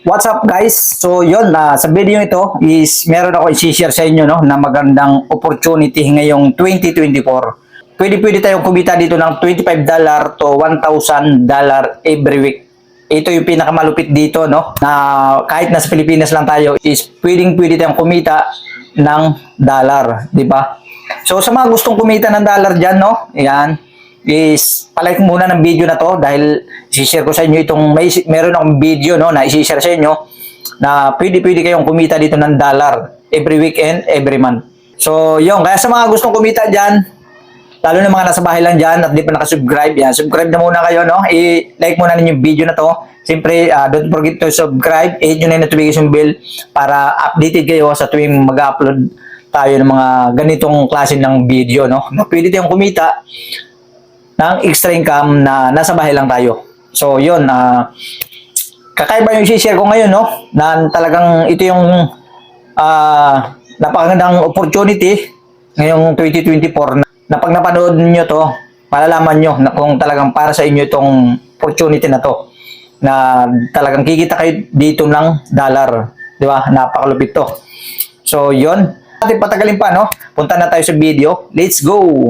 What's up guys? So yun, sa video ito is meron ako i-share sa inyo no, na magandang opportunity ngayong 2024. Pwede tayong kumita dito ng $25 to $1,000 every week. Ito yung pinakamalupit dito no, na kahit nasa Pilipinas lang tayo is pwede tayong kumita ng dollar, di ba? So sa mga gustong kumita ng dollar dyan no, yan, is palike muna ng video na to dahil i-share ko sa inyo itong meron akong video no na i-share sa inyo na pwede kayong kumita dito ng dollar every weekend, every month. So yun, kaya sa mga gustong kumita dyan, lalo na mga nasa bahay lang dyan at di pa nakasubscribe, yan, subscribe na muna kayo no, i-like muna ninyo yung video na to. Siyempre, don't forget to subscribe, hit nyo na yung notification bell para updated kayo sa tuwing mag-upload tayo ng mga ganitong klase ng video no, na pwede tayong kumita ng extra income na nasa bahay lang tayo. So yun, kakaiba yung i-share ko ngayon no, na talagang ito yung napakagandang opportunity ngayong 2024 na pag napanood niyo to, malalaman nyo na kung talagang para sa inyo itong opportunity na to, na talagang kikita kayo dito ng dollar, di ba? Napakalupit to. So yun, natin patagalin pa no, punta na tayo sa video. Let's go!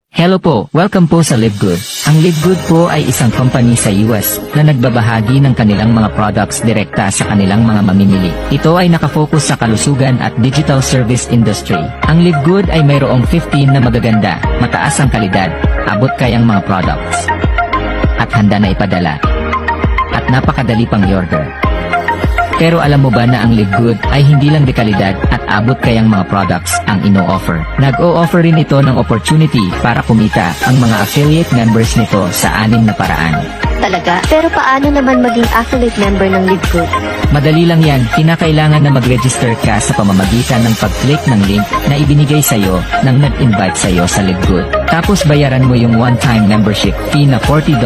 Hello po, welcome po sa LiveGood. Ang LiveGood po ay isang company sa US na nagbabahagi ng kanilang mga products direkta sa kanilang mga mamimili. Ito ay nakafocus sa kalusugan at digital service industry. Ang LiveGood ay mayroong 15 na magaganda, mataas ang kalidad, abot kayang mga products, at handa na ipadala. At napakadali pang i-order. Pero alam mo ba na ang LiveGood ay hindi lang dekalidad at abot kayang mga products ang ino-offer? Nag-o-offer rin ito ng opportunity para kumita ang mga affiliate members nito sa 6 na paraan. Talaga? Pero paano naman maging affiliate member ng LiveGood? Madali lang yan, kinakailangan na mag-register ka sa pamamagitan ng pag-click ng link na ibinigay sa'yo ng nag-invite sa'yo sa LiveGood. Tapos bayaran mo yung one-time membership fee na $40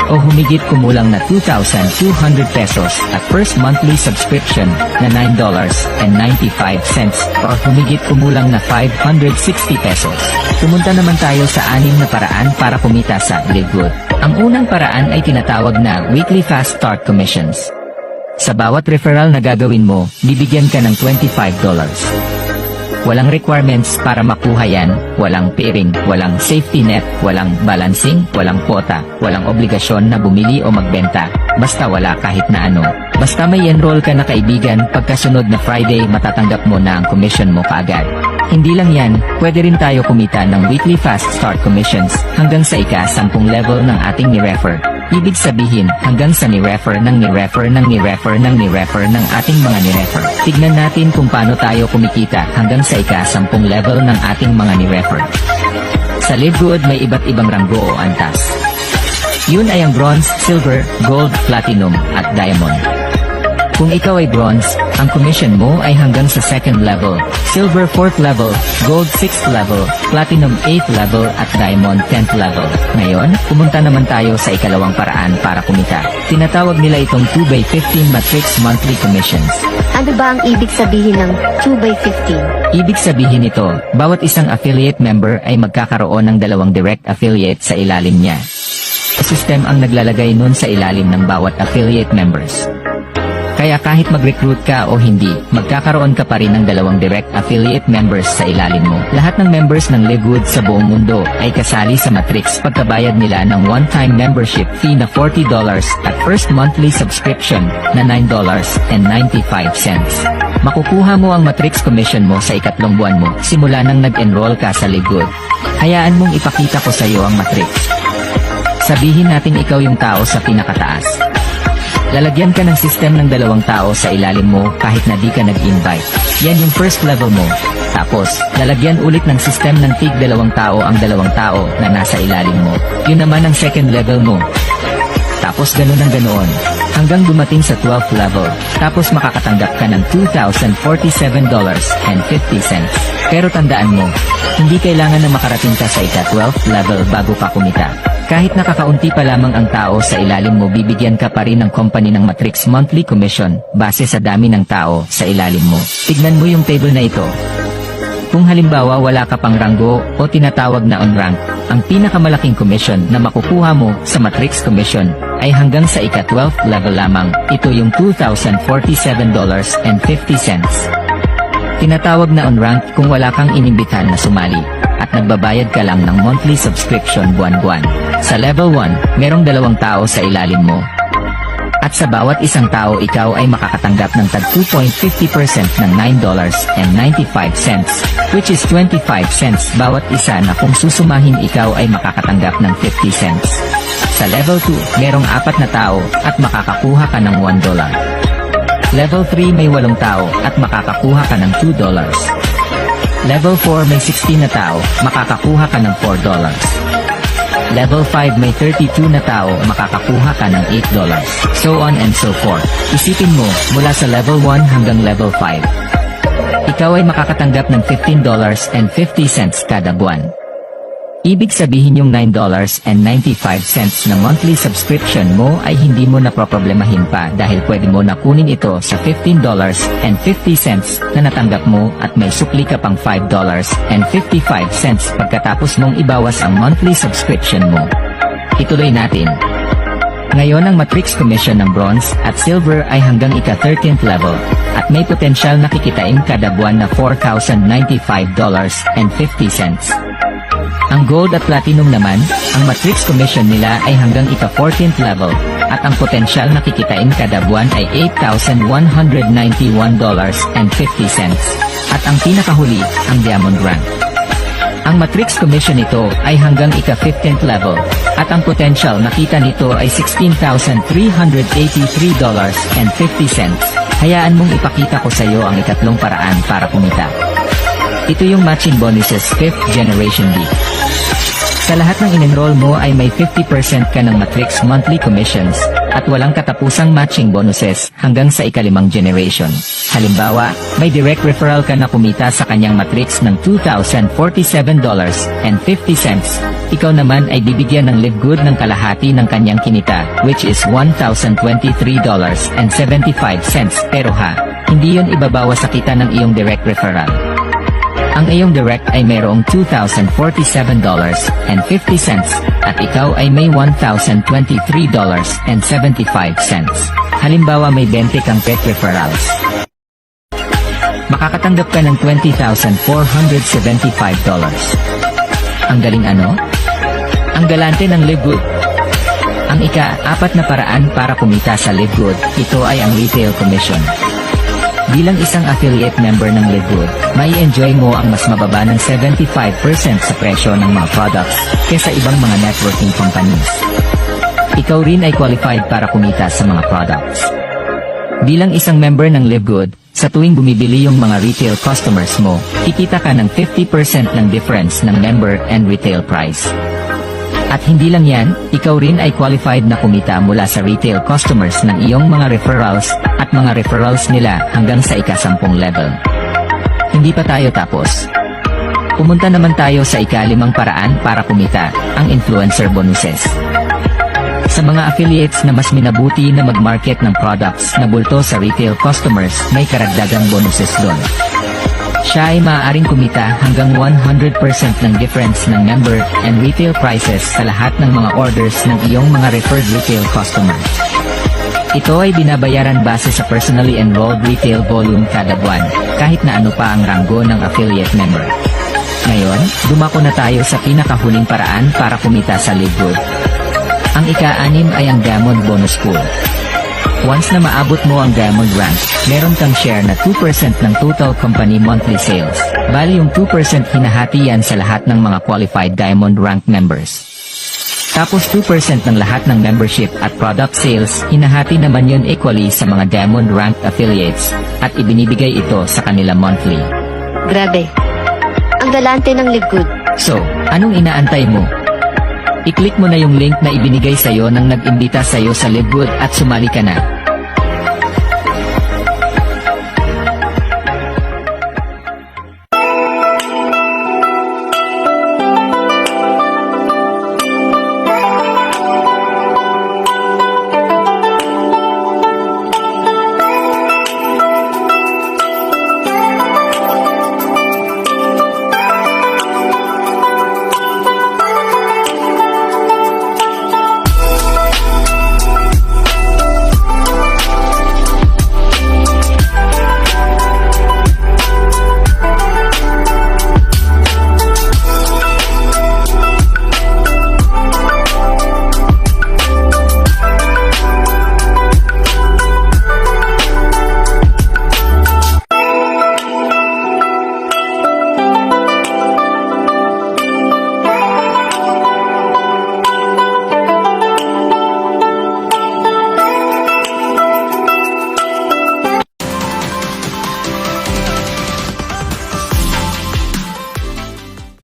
o humigit kumulang na 2,200 pesos at first monthly subscription na $9.95 or humigit kumulang na 560 pesos. Pumunta naman tayo sa 6 na paraan para kumita sa LiveGood. Ang unang paraan ay tinatawag na Weekly Fast Start Commissions. Sa bawat referral na gagawin mo, bibigyan ka ng $25. Walang requirements para makuha yan, walang pairing, walang safety net, walang balancing, walang quota, walang obligasyon na bumili o magbenta, basta wala kahit na ano. Basta may enroll ka na kaibigan, pagkasunod na Friday matatanggap mo na ang commission mo kaagad. Hindi lang yan, pwede rin tayo kumita ng Weekly Fast Start Commissions hanggang sa ika-10 level ng ating ni-refer. Ibig sabihin, hanggang sa ni-refer ng ni-refer ng ni-refer ng ni-refer ng ating mga ni-refer. Tignan natin kung paano tayo kumikita hanggang sa ika-10 level ng ating mga ni-refer. Sa LiveGood may iba't ibang ranggo o antas. Yun ay ang bronze, silver, gold, platinum, at diamond. Kung ikaw ay bronze, ang commission mo ay hanggang sa 2nd level, silver 4th level, gold 6th level, platinum 8th level at diamond 10th level. Ngayon, pumunta naman tayo sa ikalawang paraan para kumita. Tinatawag nila itong 2x15 matrix monthly commissions. Ano ba ang ibig sabihin ng 2x15? Ibig sabihin nito, bawat isang affiliate member ay magkakaroon ng 2 direct affiliate sa ilalim niya. System ang naglalagay nun sa ilalim ng bawat affiliate members. Kaya kahit mag-recruit ka o hindi, magkakaroon ka pa rin ng 2 direct affiliate members sa ilalim mo. Lahat ng members ng LiveGood sa buong mundo ay kasali sa matrix pagkabayad nila ng one-time membership fee na $40 at first monthly subscription na $9.95. Makukuha mo ang matrix commission mo sa ikatlong buwan mo simula nang nag-enroll ka sa LiveGood. Hayaan mong ipakita ko sa iyo ang matrix. Sabihin natin ikaw yung tao sa pinakataas. Lalagyan ka ng system ng 2 tao sa ilalim mo kahit na di ka nag-invite. Yan yung first level mo. Tapos, lalagyan ulit ng system ng tig 2 tao ang 2 tao na nasa ilalim mo. Yun naman ang second level mo. Tapos ganun ang ganoon. Hanggang dumating sa 12th level. Tapos makakatanggap ka ng $2,047.50. Pero tandaan mo, hindi kailangan na makarating ka sa ika-12th level bago ka kumita. Kahit nakakaunti pa lamang ang tao sa ilalim mo, bibigyan ka pa rin ng company ng matrix monthly commission base sa dami ng tao sa ilalim mo. Tignan mo yung table na ito. Kung halimbawa wala ka pang ranggo o tinatawag na on rank, ang pinakamalaking commission na makukuha mo sa matrix commission ay hanggang sa ika-12th level lamang. Ito yung $2,047.50. Tinatawag na on-ranked kung wala kang inimbitahan na sumali at nagbabayad ka lang ng monthly subscription buwan-buwan. Sa level 1, merong 2 tao sa ilalim mo. At sa bawat isang tao ikaw ay makakatanggap ng tag 2.50% ng $9.95, which is 25 cents bawat isa na kung susumahin ikaw ay makakatanggap ng 50 cents. Sa level 2, merong 4 na tao at makakakuha ka ng $1. Level 3 may 8 tao at makakakuha ka ng $2. Level 4 may 16 na tao, makakakuha ka ng $4. Level 5 may 32 na tao, makakakuha ka ng $8. So on and so forth. Isipin mo, mula sa level 1 hanggang level 5. Ikaw ay makakatanggap ng $15.50 kada buwan. Ibig sabihin yung $9.95 na monthly subscription mo ay hindi mo na problemahin pa dahil pwede mo na kunin ito sa $15.50 na natanggap mo at may sukli ka pang $5.55 pagkatapos mong ibawas ang monthly subscription mo. Ituloy natin. Ngayon ang Matrix Commission ng Bronze at Silver ay hanggang ika-13th level at may potensyal na kikitain kada buwan na $4,095.50. Ang Gold at Platinum naman, ang Matrix Commission nila ay hanggang ika-14th level at ang potensyal na kikitain kada buwan ay $8,191.50 at ang pinakahuli, ang Diamond Rank. Ang Matrix Commission nito ay hanggang ika-15th level at ang potential na kita nito ay $16,383.50. Hayaan mong ipakita ko sa iyo ang ikatlong paraan para kumita. Ito yung matching bonuses 5th generation D. Sa lahat ng in-enroll mo ay may 50% ka ng Matrix monthly commissions at walang katapusang matching bonuses hanggang sa ika-5 generation. Halimbawa, may direct referral ka na kumita sa kanyang Matrix ng $2,047.50. Ikaw naman ay bibigyan ng live good ng kalahati ng kanyang kinita, which is $1,023.75. Pero hindi yon ibabawas sa kita ng iyong direct referral. Ang iyong direct ay mayroong $2,047.50 at ikaw ay may $1,023.75. Halimbawa may 20 kang pet referrals. Makakatanggap ka ng $20,475. Ang galing ano? Ang galante ng Live Good. Ang ika-4 na paraan para kumita sa Live Good, ito ay ang retail commission. Bilang isang affiliate member ng Live Good, may enjoy mo ang mas mababa ng 75% sa presyo ng mga products kaysa ibang mga networking companies. Ikaw rin ay qualified para kumita sa mga products. Bilang isang member ng Live Good, sa tuwing bumibili yung mga retail customers mo, kikita ka ng 50% ng difference ng member and retail price. At hindi lang yan, ikaw rin ay qualified na kumita mula sa retail customers ng iyong mga referrals at mga referrals nila hanggang sa ika-10 level. Hindi pa tayo tapos. Pumunta naman tayo sa ika-5 paraan para kumita, ang influencer bonuses. Sa mga affiliates na mas minabuti na mag-market ng products na bulto sa retail customers, may karagdagang bonuses doon. Siya ay maaaring kumita hanggang 100% ng difference ng member and retail prices sa lahat ng mga orders ng iyong mga referred retail customers. Ito ay binabayaran base sa personally enrolled retail volume kada buwan, kahit na ano pa ang ranggo ng affiliate member. Ngayon, dumako na tayo sa pinakahuling paraan para kumita sa Live Good. Ang ika-6 ay ang Diamond Bonus Pool. Once na maabot mo ang Diamond Rank, meron kang share na 2% ng total company monthly sales. Bali yung 2% hinahati yan sa lahat ng mga qualified Diamond Rank members. Tapos 2% ng lahat ng membership at product sales, hinahati naman yun equally sa mga Diamond Rank affiliates at ibinibigay ito sa kanila monthly. Grabe. Ang galante ng Live Good. So, anong inaantay mo? I-click mo na yung link na ibinigay sa'yo nang nag-imbita sa'yo sa Live Good at sumali ka na.